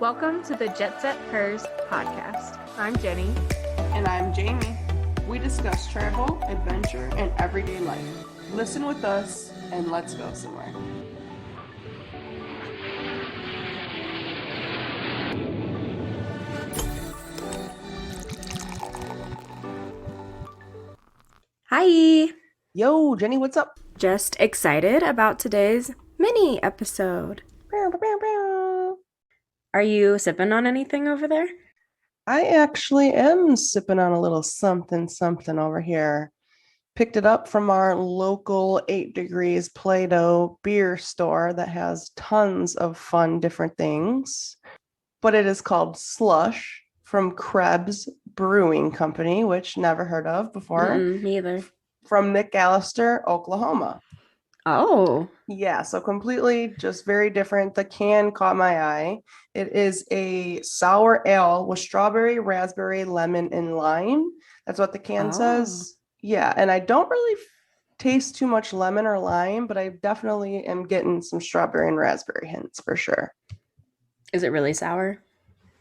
Welcome to the Jet Set Hers podcast. I'm Jenny. And I'm Jaimie. We discuss travel, adventure, and everyday life. Listen with us and let's go somewhere. Hi! Yo, Jenny, what's up? Just excited about today's mini episode. Are you sipping on anything over there? I actually am sipping on a little something over here. Picked it up from our local 8 Degrees Play-Doh beer store that has tons of fun different things. But it is called Slush from Krebs Brewing Company, which never heard of before. Me either. From McAllister, Oklahoma. Oh. Yeah, so completely just very different. The can caught my eye. It is a sour ale with strawberry, raspberry, lemon, and lime. That's what the can says. Yeah, and I don't really taste too much lemon or lime, but I definitely am getting some strawberry and raspberry hints for sure. Is it really sour?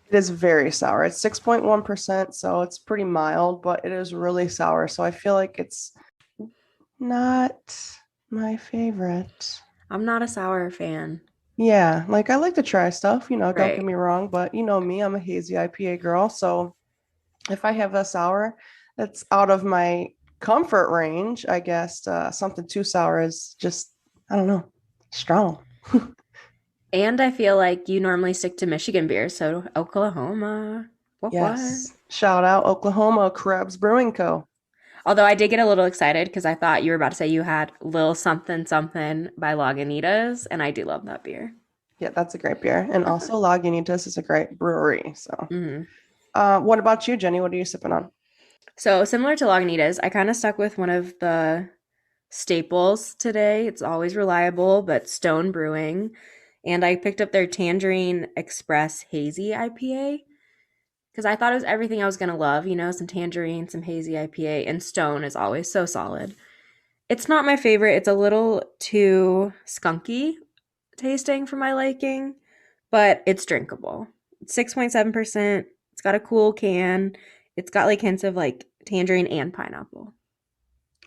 It is very sour. It's 6.1%, so it's pretty mild, but it is really sour. So I feel like it's not my favorite. I'm not a sour fan. Yeah, like I like to try stuff, don't Right. get me wrong, but you know me, I'm a hazy IPA girl. So if I have a sour that's out of my comfort range, I guess something too sour is just, I don't know, strong. And I feel like you normally stick to Michigan beer, so Oklahoma. Yes. Shout out Oklahoma, Krebs Brewing Co. Although I did get a little excited because I thought you were about to say you had Lil Something Something by Lagunitas, and I do love that beer. Yeah, that's a great beer. And also Lagunitas is a great brewery. So Mm-hmm. What about you, Jenny? What are you sipping on? So similar to Lagunitas, I kind of stuck with one of the staples today. It's always reliable, but Stone Brewing. And I picked up their Tangerine Express Hazy IPA because I thought it was everything I was going to love, some tangerine, some hazy IPA, and Stone is always so solid. It's not my favorite. It's a little too skunky tasting for my liking, but it's drinkable. It's 6.7%. It's got a cool can. It's got like hints of like tangerine and pineapple.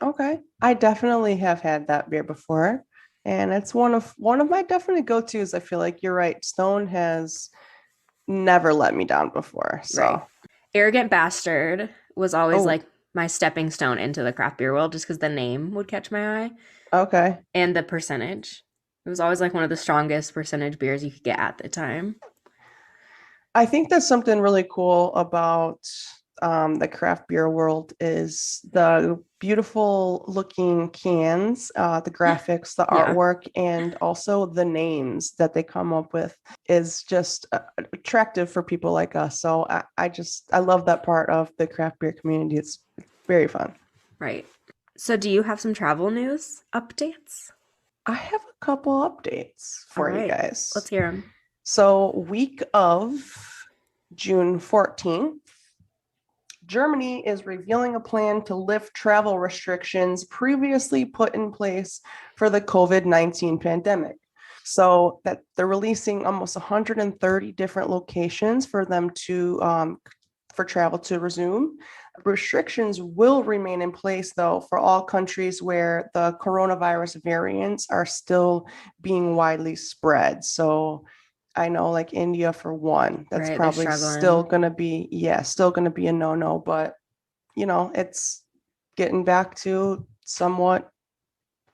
Okay. I definitely have had that beer before. And it's one of my definite go-tos. I feel like you're right. Stone has never let me down before. So Right. Arrogant Bastard was always like my stepping stone into the craft beer world just because the name would catch my eye. Okay. And the percentage. It was always like one of the strongest percentage beers you could get at the time. I think that's something really cool about the craft beer world is the beautiful looking cans, the graphics, the artwork, and also the names that they come up with is just attractive for people like us. So I love that part of the craft beer community. It's very fun. Right. So do you have some travel news updates? I have a couple updates for you guys. Let's hear them. So week of June 14th, Germany is revealing a plan to lift travel restrictions previously put in place for the COVID-19 pandemic. So that they're releasing almost 130 different locations for them to for travel to resume. Restrictions will remain in place, though, for all countries where the coronavirus variants are still being widely spread. So I know like India for one, that's Right, probably still going to be, still going to be a no-no, but it's getting back to somewhat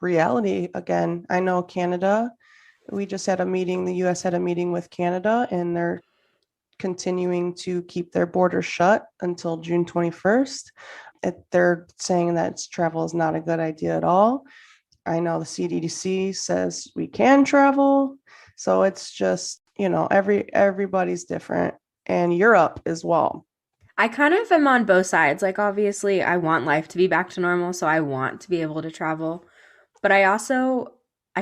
reality again. I know Canada, we just had a meeting, the US had a meeting with Canada, and they're continuing to keep their borders shut until June 21st. They're saying that travel is not a good idea at all. I know the CDC says we can travel. So it's just, everybody's different, and Europe as well. I kind of am on both sides. Like, obviously, I want life to be back to normal, so I want to be able to travel. But I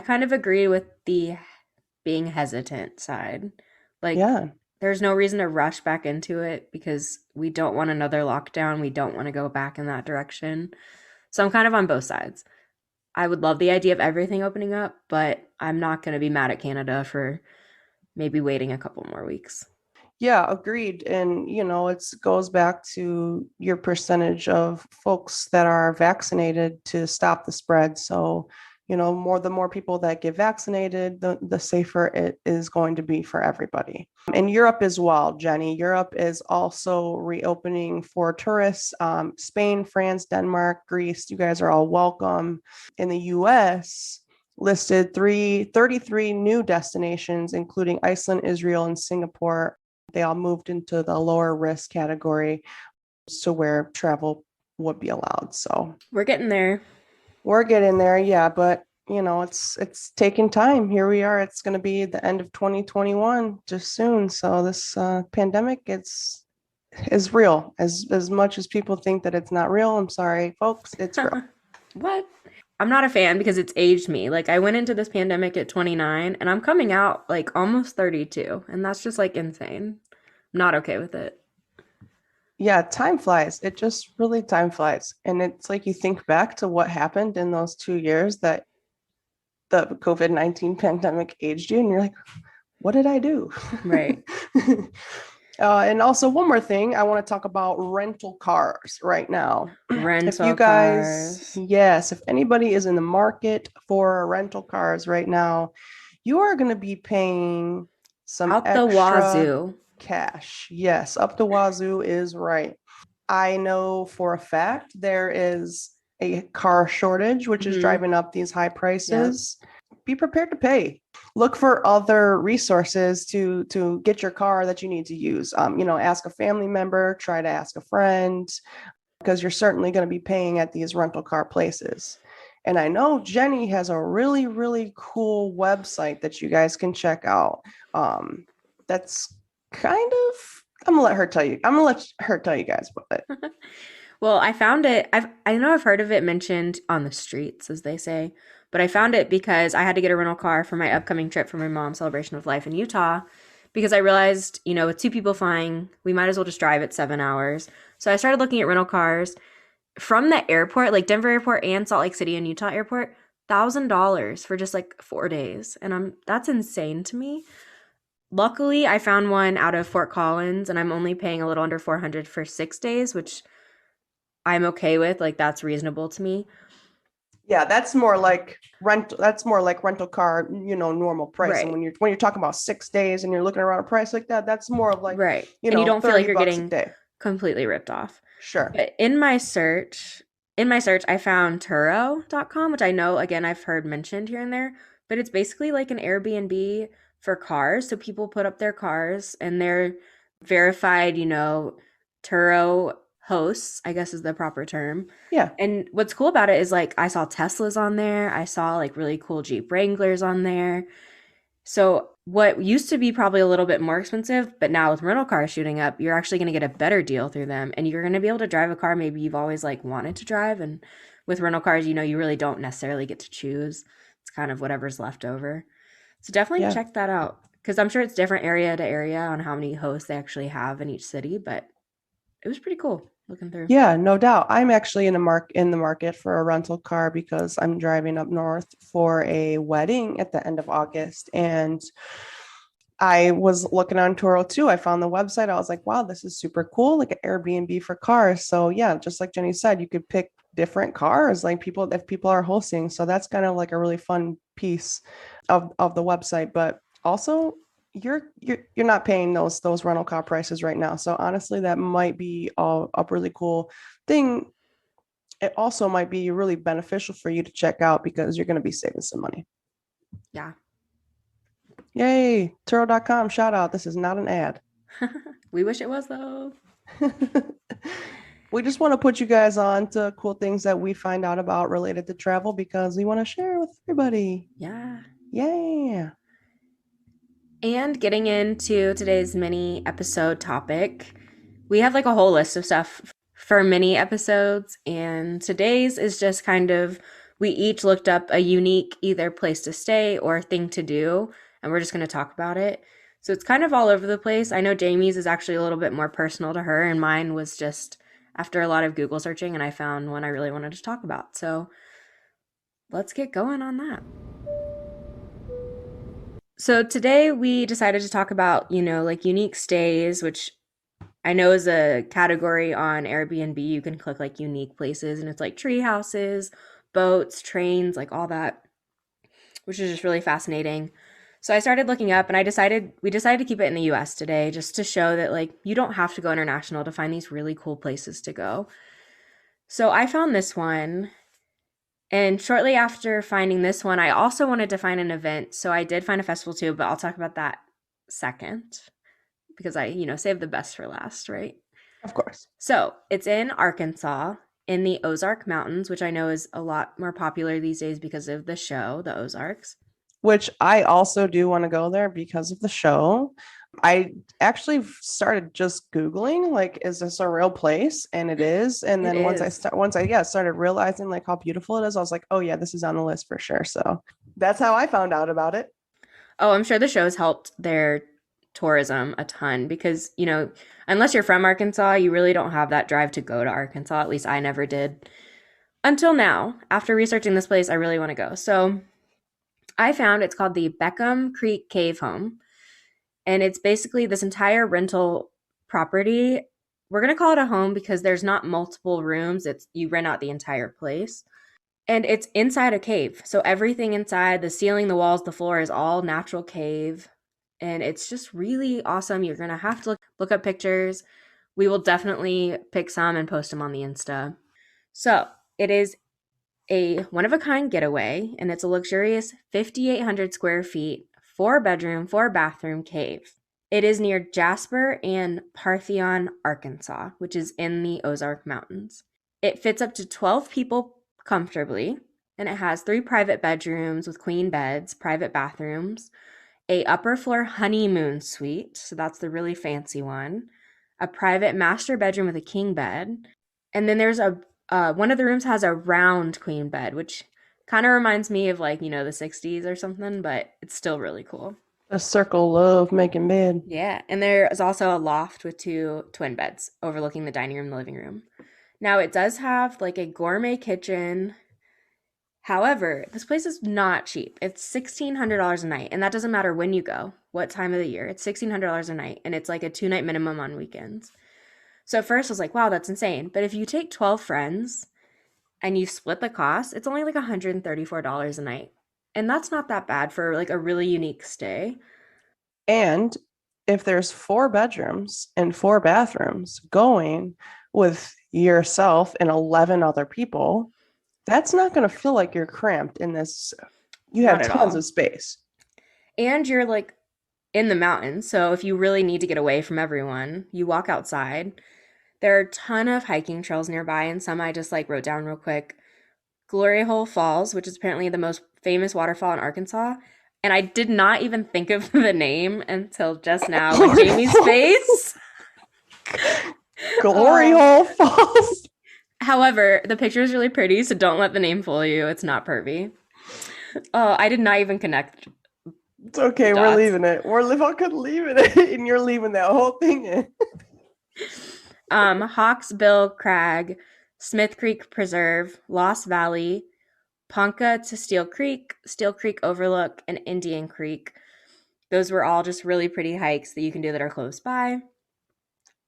kind of agree with the being hesitant side. Like, there's no reason to rush back into it because we don't want another lockdown. We don't want to go back in that direction. So I'm kind of on both sides. I would love the idea of everything opening up, but I'm not going to be mad at Canada for maybe waiting a couple more weeks. Yeah, agreed. And it goes back to your percentage of folks that are vaccinated to stop the spread. So, the more people that get vaccinated, the safer it is going to be for everybody. In Europe as well, Jenny, Europe is also reopening for tourists. Spain, France, Denmark, Greece, you guys are all welcome. In the US, listed 33 new destinations, including Iceland, Israel, and Singapore. They all moved into the lower risk category to where travel would be allowed. So We're getting there. we're getting there, yeah, but it's taking time. Here we are. It's going to be the end of 2021 just soon. So this pandemic, is real. As much as people think that it's not real, I'm sorry, folks, it's real. What? I'm not a fan because it's aged me. Like I went into this pandemic at 29 and I'm coming out like almost 32, and that's just like insane. I'm not okay with it. Yeah, time flies. It just really time flies. And it's like you think back to what happened in those 2 years that the COVID-19 pandemic aged you, and you're like, what did I do? Right. And also, one more thing, I want to talk about rental cars right now. If you Rental guys, cars. yes, if anybody is in the market for rental cars right now, you are going to be paying some Out the extra wazoo. cash. Yes, up the wazoo is right. I know for a fact there is a car shortage, which is Mm-hmm. driving up these high Yep. prices. Be prepared to pay. Look for other resources to get your car that you need to use. Ask a family member, try to ask a friend, because you're certainly going to be paying at these rental car places. And I know Jenny has a really, really cool website that you guys can check out. That's kind of, I'm gonna let her tell you. I'm gonna let her tell you guys about it. Well, I found it. I know I've heard of it mentioned on the streets, as they say, but I found it because I had to get a rental car for my upcoming trip for my mom's celebration of life in Utah. Because I realized, with two people flying, we might as well just drive it 7 hours. So I started looking at rental cars from the airport, like Denver Airport and Salt Lake City and Utah Airport, $1,000 for just like 4 days, and that's insane to me. Luckily, I found one out of Fort Collins, and I'm only paying a little under 400 for 6 days, which I'm okay with. Like that's reasonable to me. Yeah, that's more like rental. That's more like rental car, normal price. And Right. when you're talking about 6 days and you're looking around a price like that, that's more of like, Right. And you don't feel like you're $30 a getting day. completely ripped off. Sure. But in my search, I found Turo.com, which I know again I've heard mentioned here and there, but it's basically like an Airbnb for cars. So people put up their cars and they're verified, Turo hosts, I guess is the proper term. Yeah. And what's cool about it is like I saw Teslas on there. I saw like really cool Jeep Wranglers on there. So what used to be probably a little bit more expensive, but now with rental cars shooting up, you're actually going to get a better deal through them, and you're going to be able to drive a car maybe you've always like wanted to drive. And with rental cars, you really don't necessarily get to choose. It's kind of whatever's left over. So definitely Yeah. check that out because I'm sure it's different area to area on how many hosts they actually have in each city, but it was pretty cool looking through. Yeah, no doubt. I'm actually in the market for a rental car because I'm driving up north for a wedding at the end of August. And I was looking on Turo too. I found the website. I was like, wow, this is super cool, like an Airbnb for cars. So yeah, just like Jenny said, you could pick different cars, like if people are hosting. So that's kind of like a really fun piece of the website. But also you're not paying those rental car prices right now. So honestly, that might be a really cool thing. It also might be really beneficial for you to check out because you're going to be saving some money. Yeah. Yay, Turo.com, shout out. This is not an ad. We wish it was though. We just want to put you guys on to cool things that we find out about related to travel because we want to share with everybody. Yeah. Yeah. And getting into today's mini episode topic, we have like a whole list of stuff for mini episodes, and today's is just kind of we each looked up a unique either place to stay or thing to do, and we're just going to talk about it. So it's kind of all over the place. I know Jamie's is actually a little bit more personal to her, and mine was just after a lot of Google searching, and I found one I really wanted to talk about. So let's get going on that. So today we decided to talk about, like unique stays, which I know is a category on Airbnb. You can click like unique places and it's like tree houses, boats, trains, like all that, which is just really fascinating. So I started looking up and we decided to keep it in the US today just to show that like you don't have to go international to find these really cool places to go. So I found this one. And shortly after finding this one, I also wanted to find an event. So I did find a festival too, but I'll talk about that second because I saved the best for last, right? Of course. So it's in Arkansas in the Ozark Mountains, which I know is a lot more popular these days because of the show, The Ozarks. Which I also do want to go there because of the show. I actually started just Googling, like, is this a real place? And it is. And It then is. once I yeah, started realizing like how beautiful it is, I was like, oh yeah, this is on the list for sure. So that's how I found out about it. Oh, I'm sure the show's helped their tourism a ton because, unless you're from Arkansas, you really don't have that drive to go to Arkansas. At least I never did until now. After researching this place, I really want to go. So I found it's called the Beckham Creek Cave Home. And it's basically this entire rental property. We're going to call it a home because there's not multiple rooms. It's you rent out the entire place. And it's inside a cave. So everything inside, the ceiling, the walls, the floor is all natural cave. And it's just really awesome. You're going to have to look up pictures. We will definitely pick some and post them on the Insta. So it is a one of a kind getaway, and it's a luxurious 5,800 square feet, four bedroom, four bathroom cave. It is near Jasper and Parthenon, Arkansas, which is in the Ozark Mountains. It fits up to 12 people comfortably, and it has three private bedrooms with queen beds, private bathrooms, a upper floor honeymoon suite, so that's the really fancy one, a private master bedroom with a king bed, and then there's a one of the rooms has a round queen bed, which kind of reminds me of like the 60s or something, but it's still really cool. A circle of making bed. Yeah, and there is also a loft with two twin beds overlooking the dining room and the living room. Now it does have like a gourmet kitchen. However, this place is not cheap. It's $1,600 a night, and that doesn't matter when you go, what time of the year. It's $1,600 a night, and it's like a 2 night minimum on weekends. So at first I was like, wow, that's insane. But if you take 12 friends and you split the cost, it's only like $134 a night. And that's not that bad for like a really unique stay. And if there's four bedrooms and four bathrooms going with yourself and 11 other people, that's not going to feel like you're cramped in this. You have Not at tons all. of space. And you're like in the mountains. So if you really need to get away from everyone, you walk outside. There are a ton of hiking trails nearby, and some I just like wrote down real quick. Glory Hole Falls, which is apparently the most famous waterfall in Arkansas. And I did not even think of the name until just now with Glory Jaimie's Falls. face. Glory Oh. Hole Falls. However, the picture is really pretty, so don't let the name fool you. It's not pervy. Oh, I did not even connect It's the okay. We're dots. leaving it. We're fucking leaving it. And you're leaving that whole thing in. Hawksbill Crag, Smith Creek Preserve, Lost Valley, Ponca to Steel Creek Overlook, and Indian Creek. Those were all just really pretty hikes that you can do that are close by.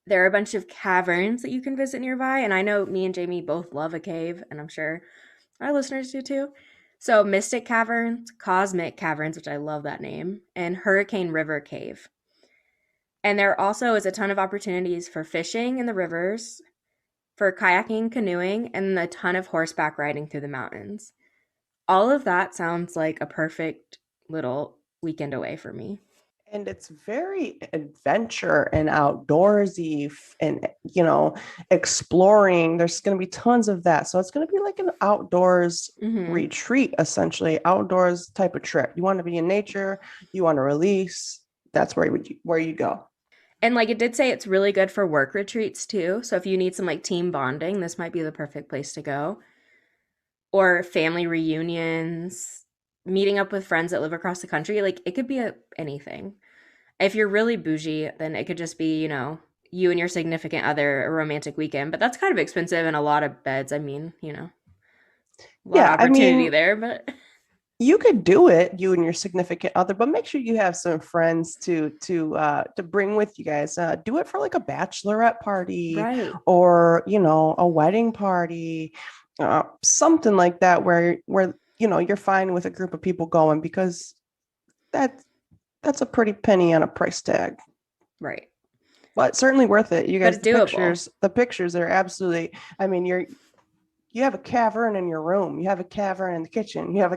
There are a bunch of caverns that you can visit nearby, and I know me and Jaimie both love a cave, and I'm sure our listeners do too. So, Mystic Caverns, Cosmic Caverns, which I love that name, and Hurricane River Cave. And there also is a ton of opportunities for fishing in the rivers, for kayaking, canoeing, and a ton of horseback riding through the mountains. All of that sounds like a perfect little weekend away for me. And it's very adventure and outdoorsy and exploring. There's going to be tons of that, so it's going to be like an outdoors Hmm. retreat, essentially outdoors type of trip. You want to be in nature, you want to release. That's where you go. And like it did say it's really good for work retreats too. So if you need some like team bonding, this might be the perfect place to go. Or family reunions, meeting up with friends that live across the country. Like it could be anything. If you're really bougie, then it could just be, you and your significant other a romantic weekend. But that's kind of expensive and a lot of beds. I mean, a lot of Yeah, I opportunity mean, there, but You could do it, you and your significant other, but make sure you have some friends to bring with you guys. Do it for like a bachelorette party Right. or a wedding party, something like that, where you're fine with a group of people going, because that that's a pretty penny on a price tag. Right. But certainly worth it. You But guys, it's doable. the pictures are absolutely, I mean, you have a cavern in your room. You have a cavern in the kitchen. You have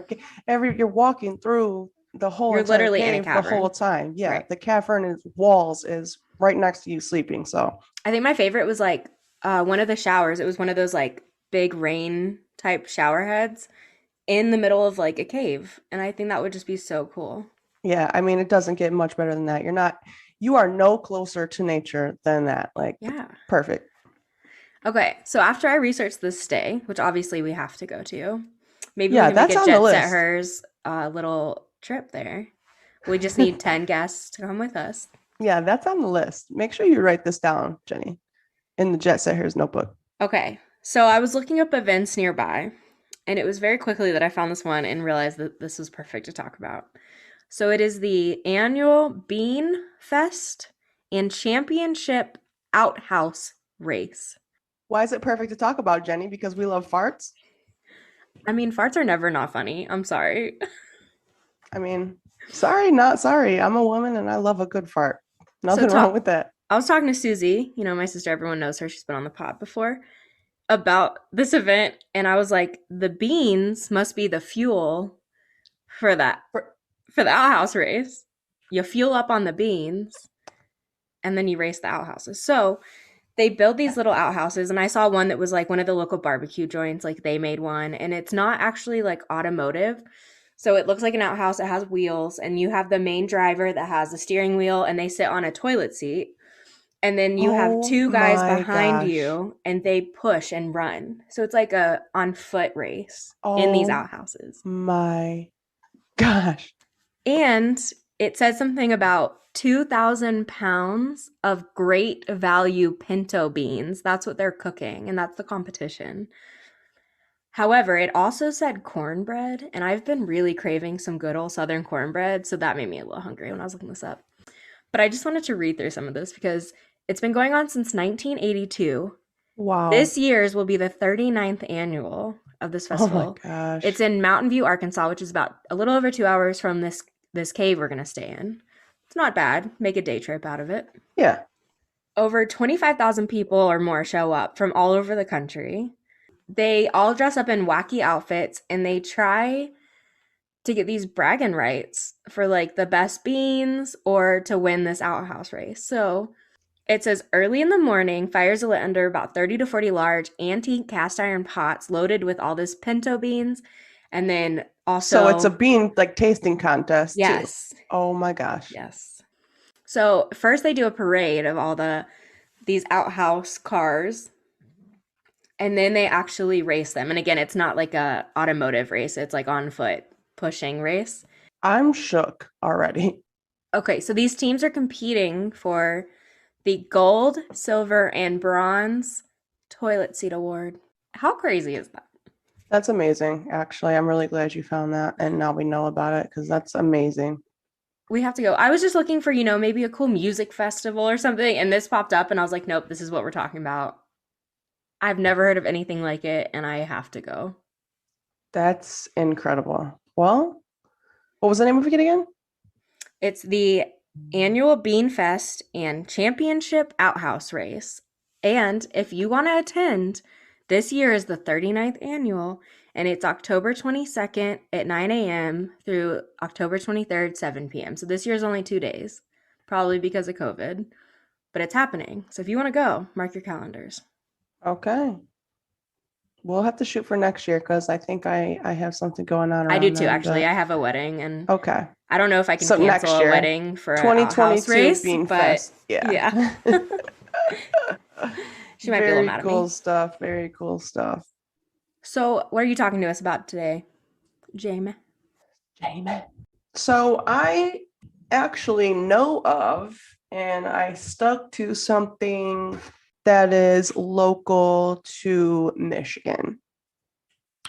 you're walking through the whole You're entire literally in a cave the whole cavern. time. Yeah, Right. the cavern is walls is right next to you sleeping. So I think my favorite was like one of the showers. It was one of those like big rain type shower heads in the middle of like a cave. And I think that would just be so cool. yeah, I mean, it doesn't get much better than that. You are no closer to nature than that. Like, Yeah. perfect. Okay. So after I research this stay, which obviously we have to go to, maybe we Yeah, can make that's a on the jet set list. hers little trip there. We just need 10 guests to come with us. Yeah, that's on the list. Make sure you write this down, Jenny, in the Jet Setter's notebook. Okay. So I was looking up events nearby, and it was very quickly that I found this one and realized that this was perfect to talk about. So it is the annual Bean Fest and Championship Outhouse Race. Why is it perfect to talk about, Jenny? Because we love farts? I mean, farts are never not funny. I'm sorry. I mean, sorry, not sorry. I'm a woman and I love a good fart. So Nothing wrong talk with that. I was talking to Susie, my sister, everyone knows her. She's been on the pod before about this event, and I was like, the beans must be the fuel for that For- for the outhouse race. You fuel up on the beans and then you race the outhouses. So they build these little outhouses, and I saw one that was like one of the local barbecue joints, like they made one, and it's not actually like automotive. So it looks like an outhouse. It has wheels, and you have the main driver that has the steering wheel, and they sit on a toilet seat. And then you have Oh two guys my behind gosh. you, and they push and run. So it's like a on foot race in these Oh outhouses. my gosh. And it says something about 2,000 pounds of great value pinto beans. That's what they're cooking, and that's the competition. However, it also said cornbread, and I've been really craving some good old Southern cornbread, so that made me a little hungry when I was looking this up. But I just wanted to read through some of this because it's been going on since 1982. Wow. This year's will be the 39th annual of this Oh my festival. It's gosh. in Mountain View, Arkansas, which is about a little over 2 hours from this cave we're gonna stay in. It's not bad. Make a day trip out of it. Yeah. Over 25,000 people or more show up from all over the country. They all dress up in wacky outfits and they try to get these bragging rights for like the best beans or to win this outhouse race. So it says early in the morning, fires are lit under about 30 to 40 large antique cast iron pots loaded with all this pinto beans. And then So it's a also, bean like tasting contest too. yes, Oh my gosh. yes. So first they do a parade of all these outhouse cars, and then they actually race them. And again, it's not like a automotive race, it's like on foot pushing race. I'm shook already. Okay, so these teams are competing for the gold, silver, and bronze toilet seat award. How crazy is that? That's amazing. Actually, I'm really glad you found that and now we know about it because that's amazing. We have to go. I was just looking for, maybe a cool music festival or something, and this popped up, and I was like, nope, this is what we're talking about. I've never heard of anything like it, and I have to go. That's incredible. Well, what was the name of it again? It's the annual Bean Fest and Championship Outhouse Race. And if you want to attend, this year is the 39th annual, and it's October 22nd at 9 a.m. through October 23rd, 7 p.m. So this year's only 2 days, probably because of COVID, but it's happening. So if you want to go, mark your calendars. Okay. We'll have to shoot for next year because I think I have something going on I do around too, then. actually. But I have a wedding, and okay. I don't know if I can So cancel next a year, wedding for an outhouse 2022 race, Bean but Fest. Yeah. yeah, she might be a little Very mad at cool me. stuff. Very cool stuff. So, what are you talking to us about today, Jaimie? Jaimie. So I actually know of, and I stuck to something that is local to Michigan.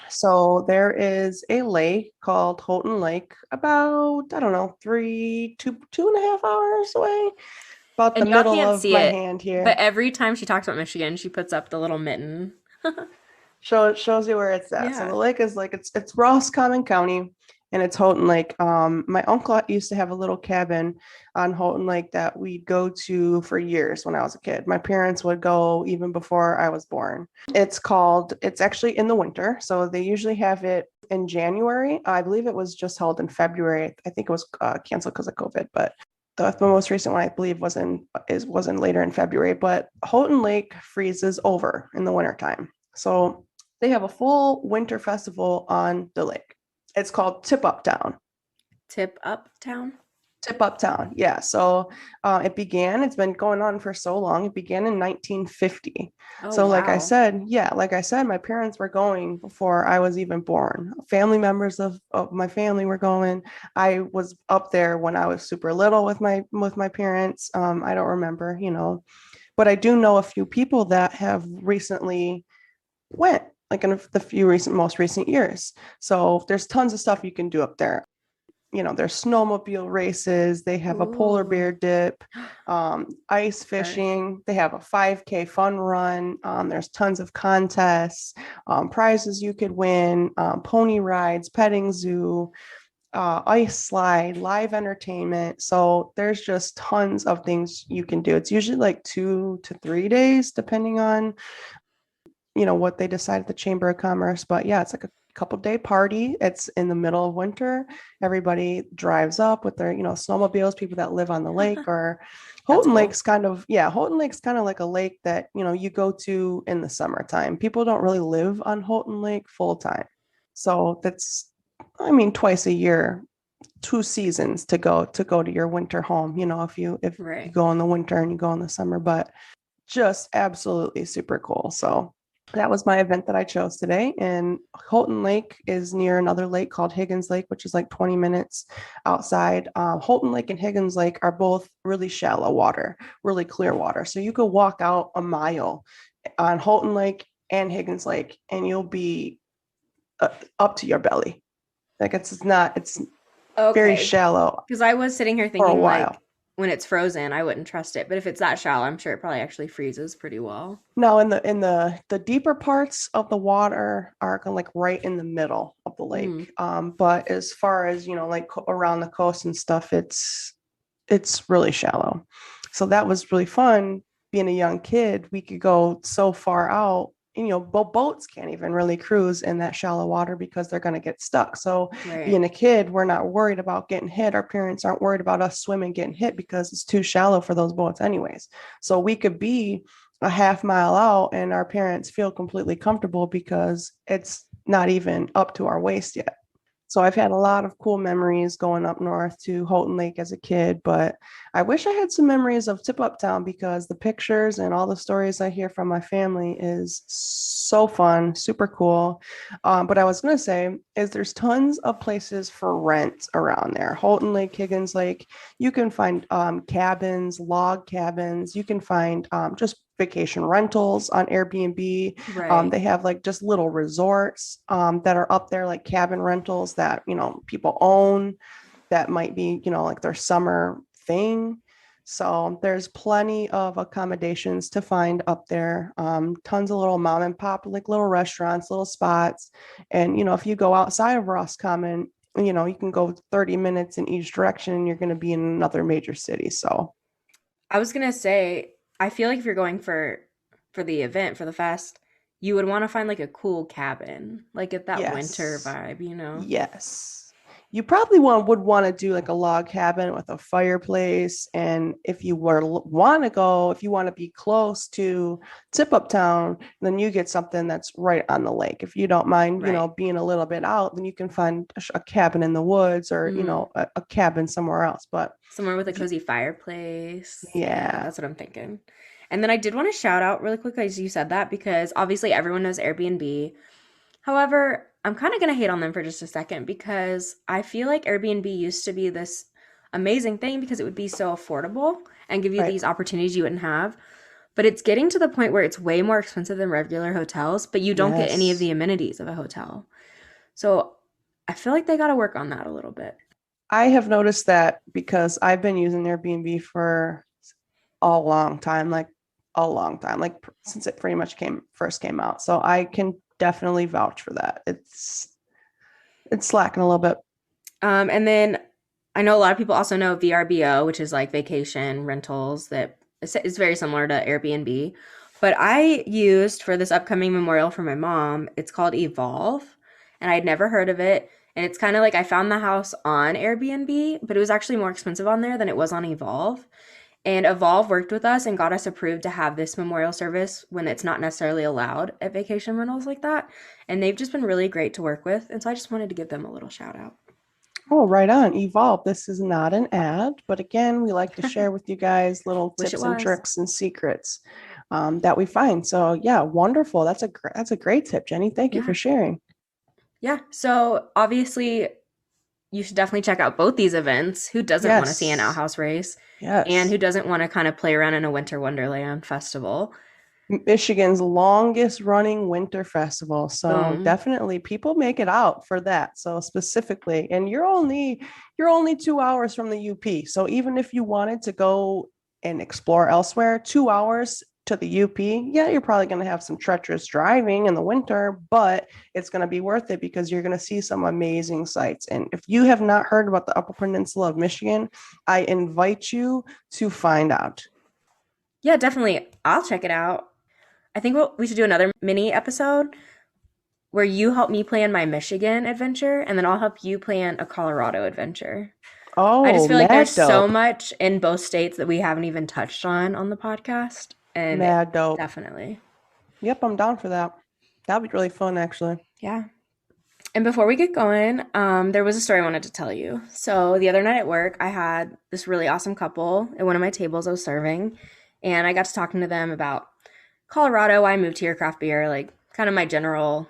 So there is a lake called Houghton Lake, about, I don't know, 2.5 hours away, about the And y'all middle can't of see my it, hand but here. every time she talks about Michigan, she puts up the little mitten. Shows you where it's at. So the Yeah. lake is like it's Roscommon County and it's Houghton Lake. My uncle used to have a little cabin on Houghton Lake that we'd go to for years when I was a kid. My parents would go even before I was born. It's actually in the winter. So they usually have it in January. I believe it was just held in February. I think it was canceled because of COVID, but the most recent one I believe wasn't later in February. But Houghton Lake freezes over in the wintertime. So they have a full winter festival on the lake. It's called Tip Up Town. Tip Uptown. Tip Up Town, yeah. So it's been going on for so long. It began in 1950. Oh, So, wow. like I said, my parents were going before I was even born. Family members of my family were going. I was up there when I was super little with my parents. I don't remember, but I do know a few people that have recently went like in the most recent years. So there's tons of stuff you can do up there. There's snowmobile races. They have a polar bear Ooh. dip, ice Perfect. fishing. They have a 5K fun run. There's tons of contests, prizes you could win, pony rides, petting zoo, ice slide, live entertainment. So there's just tons of things you can do. It's usually like 2 to 3 days, depending on what they decide at the Chamber of Commerce. But yeah, it's like a couple day party. It's in the middle of winter. Everybody drives up with their snowmobiles, people that live on the lake. Or That's cool. Houghton Lake's kind of like a lake that you go to in the summertime. People don't really live on Houghton Lake full time. So that's, I mean, twice a year, 2 seasons to go to your winter home, if you Right. go in the winter and you go in the summer. But just absolutely super cool. So that was my event that I chose today. And Houghton Lake is near another lake called Higgins Lake, which is like 20 minutes outside. Houghton Lake and Higgins Lake are both really shallow water, really clear water. So you could walk out a mile on Houghton Lake and Higgins Lake, and you'll be up to your belly. Like it's very Okay. shallow Because I was sitting here for a thinking, like, while. when it's frozen, I wouldn't trust it. But if it's that shallow, I'm sure it probably actually freezes pretty well. No, in the deeper parts of the water are kind of like right in the middle of the Mm, lake. But as far as like around the coast and stuff, it's really shallow. So that was really fun. Being a young kid, we could go so far out. And, boats can't even really cruise in that shallow water because they're going to get stuck. So, right. being a kid, we're not worried about getting hit. Our parents aren't worried about us swimming, getting hit because it's too shallow for those boats, anyways. So, we could be a half mile out and our parents feel completely comfortable because it's not even up to our waist yet. So I've had a lot of cool memories going up north to Houghton Lake as a kid, but I wish I had some memories of Tip Up Town because the pictures and all the stories I hear from my family is so fun, super cool. But I was going to say is there's tons of places for rent around there. Houghton Lake, Higgins Lake, you can find cabins, log cabins. You can find just vacation rentals on Airbnb. Right. They have like just little resorts that are up there, like cabin rentals that people own. That might be like their summer thing. So there's plenty of accommodations to find up there. Tons of little mom and pop, like little restaurants, little spots. And if you go outside of Roscommon, you can go 30 minutes in each direction and you're going to be in another major city. So I was gonna say, I feel like if you're going for the event, for the fest, you would want to find like a cool cabin, like get that winter yes. vibe, you know? Yes. You probably would want to do like a log cabin with a fireplace. And if you if you want to be close to Tip Up Town, then you get something that's right on the lake. If you don't mind, Right. being a little bit out, then you can find a cabin in the woods or, Mm. a cabin somewhere else. But Somewhere with a if you, cozy fireplace. Yeah, yeah, that's what I'm thinking. And then I did want to shout out really quick as you said that because obviously everyone knows Airbnb. However, I'm kind of going to hate on them for just a second because I feel like Airbnb used to be this amazing thing because it would be so affordable and give you right. these opportunities you wouldn't have. But it's getting to the point where it's way more expensive than regular hotels, but you don't get any of Yes. the amenities of a hotel. So I feel like they got to work on that a little bit. I have noticed that because I've been using Airbnb for a long time, like a long time, like since it pretty much came out. So I can definitely vouch for that. It's slacking a little bit. And then I know a lot of people also know VRBO, which is like vacation rentals that is very similar to Airbnb. But I used for this upcoming memorial for my mom, it's called Evolve, and I'd never heard of it. And it's kind of like I found the house on Airbnb, but it was actually more expensive on there than it was on Evolve. And Evolve worked with us and got us approved to have this memorial service when it's not necessarily allowed at vacation rentals like that. And they've just been really great to work with. And so I just wanted to give them a little shout out. Oh, right on. Evolve. This is not an ad, but again, we like to share with you guys little Wish it tips and was. tricks and secrets that we find. So yeah, wonderful. That's a great tip, Jenny. Thank you Yeah. for sharing. Yeah. So obviously, you should definitely check out both these events. Who doesn't want to see an Yes. outhouse race? And Yes. who doesn't want to kind of play around in a winter wonderland festival? Michigan's longest running winter festival. So Boom. definitely people make it out for that. So specifically, and you're only 2 hours from the UP. So even if you wanted to go and explore elsewhere, 2 hours to the UP, yeah, you're probably going to have some treacherous driving in the winter, but it's going to be worth it because you're going to see some amazing sights. And if you have not heard about the Upper Peninsula of Michigan, I invite you to find out. Yeah, definitely. I'll check it out. I think we should do another mini episode where you help me plan my Michigan adventure and then I'll help you plan a Colorado adventure. I just Oh, feel like there's mad so dope. much in both states that we haven't even touched on the podcast. And Mad dope. definitely. Yep, I'm down for that. That'd be really fun, actually. Yeah. And before we get going, there was a story I wanted to tell you. So the other night at work, I had this really awesome couple at one of my tables I was serving, and I got to talking to them about Colorado, why I moved here, craft beer, like kind of my general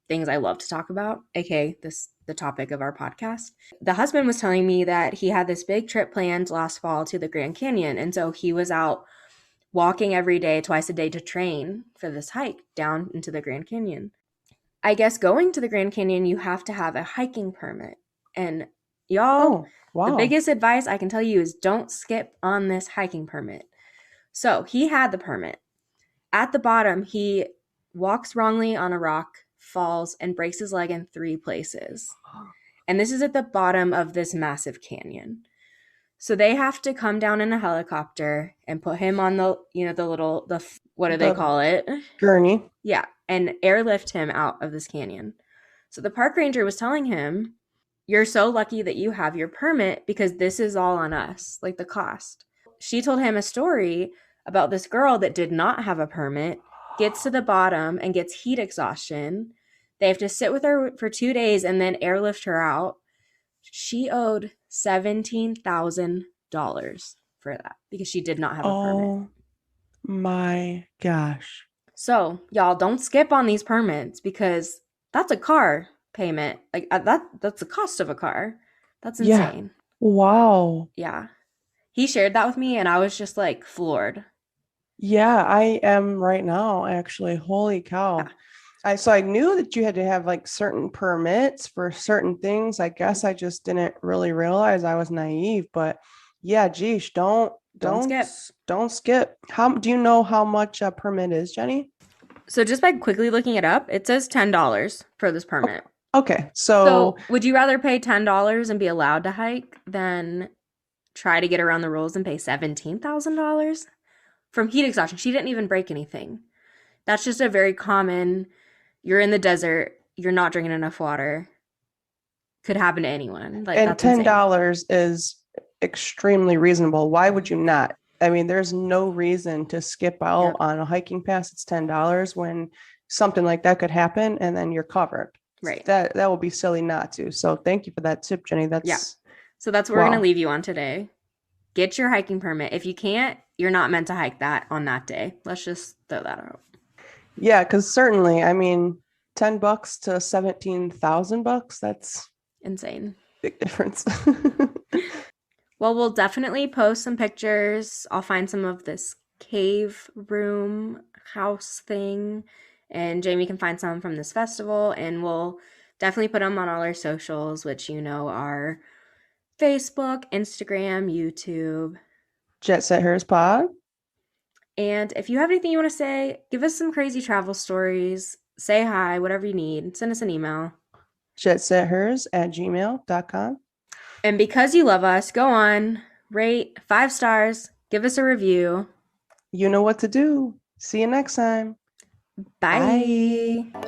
things I love to talk about, aka this the topic of our podcast. The husband was telling me that he had this big trip planned last fall to the Grand Canyon, and so he was out walking every day, twice a day to train for this hike down into the Grand Canyon. I guess going to the Grand Canyon, you have to have a hiking permit. And y'all, Oh, the wow. biggest advice I can tell you is don't skip on this hiking permit. So he had the permit. At the bottom, he walks wrongly on a rock, falls, and breaks his leg in 3 places. And this is at the bottom of this massive canyon. So they have to come down in a helicopter and put him on the little, what do they The call it? gurney. Yeah, and airlift him out of this canyon. So the park ranger was telling him, "You're so lucky that you have your permit because this is all on us, like the cost." She told him a story about this girl that did not have a permit, gets to the bottom and gets heat exhaustion. They have to sit with her for 2 days and then airlift her out. She owed $17,000 for that because she did not have a permit. Oh my gosh. So, y'all don't skip on these permits because that's a car payment. Like that's the cost of a car. That's Yeah. insane. Wow. Yeah. He shared that with me and I was just like floored. Yeah, I am right now, actually. Holy Yeah. cow. I knew that you had to have like certain permits for certain things. I guess I just didn't really realize I was naive, but yeah, geez, Don't skip. don't skip. How do you know how much a permit is, Jenny? So just by quickly looking it up, it says $10 for this Okay. permit. Okay. So So, would you rather pay $10 and be allowed to hike than try to get around the rules and pay $17,000 from heat exhaustion? She didn't even break anything. That's just a very common, you're in the desert, you're not drinking enough water. Could happen to anyone. Like, and that's insane. $10 is extremely reasonable. Why would you not? I mean, there's no reason to skip out Yep. on a hiking pass. It's $10 when something like that could happen and then you're covered. Right. That would be silly not to. So thank you for that tip, Jenny. Yeah. That's So that's what we're going to wow. leave you on today. Get your hiking permit. If you can't, you're not meant to hike that on that day. Let's just throw that out. Yeah, because certainly, I mean, $10 to 17,000 bucks, that's Insane. big difference. Well, we'll definitely post some pictures. I'll find some of this cave room house thing, and Jaimie can find some from this festival, and we'll Definitely put them on all our socials, which you know are Facebook, Instagram, YouTube. Jet Set Hers Pod. And if you have anything you want to say, give us some crazy travel stories, say hi, whatever you need. Send us an email. JetSetHers@gmail.com. And because you love us, go on, rate 5 stars, give us a review. You know what to do. See you next time. Bye. Bye.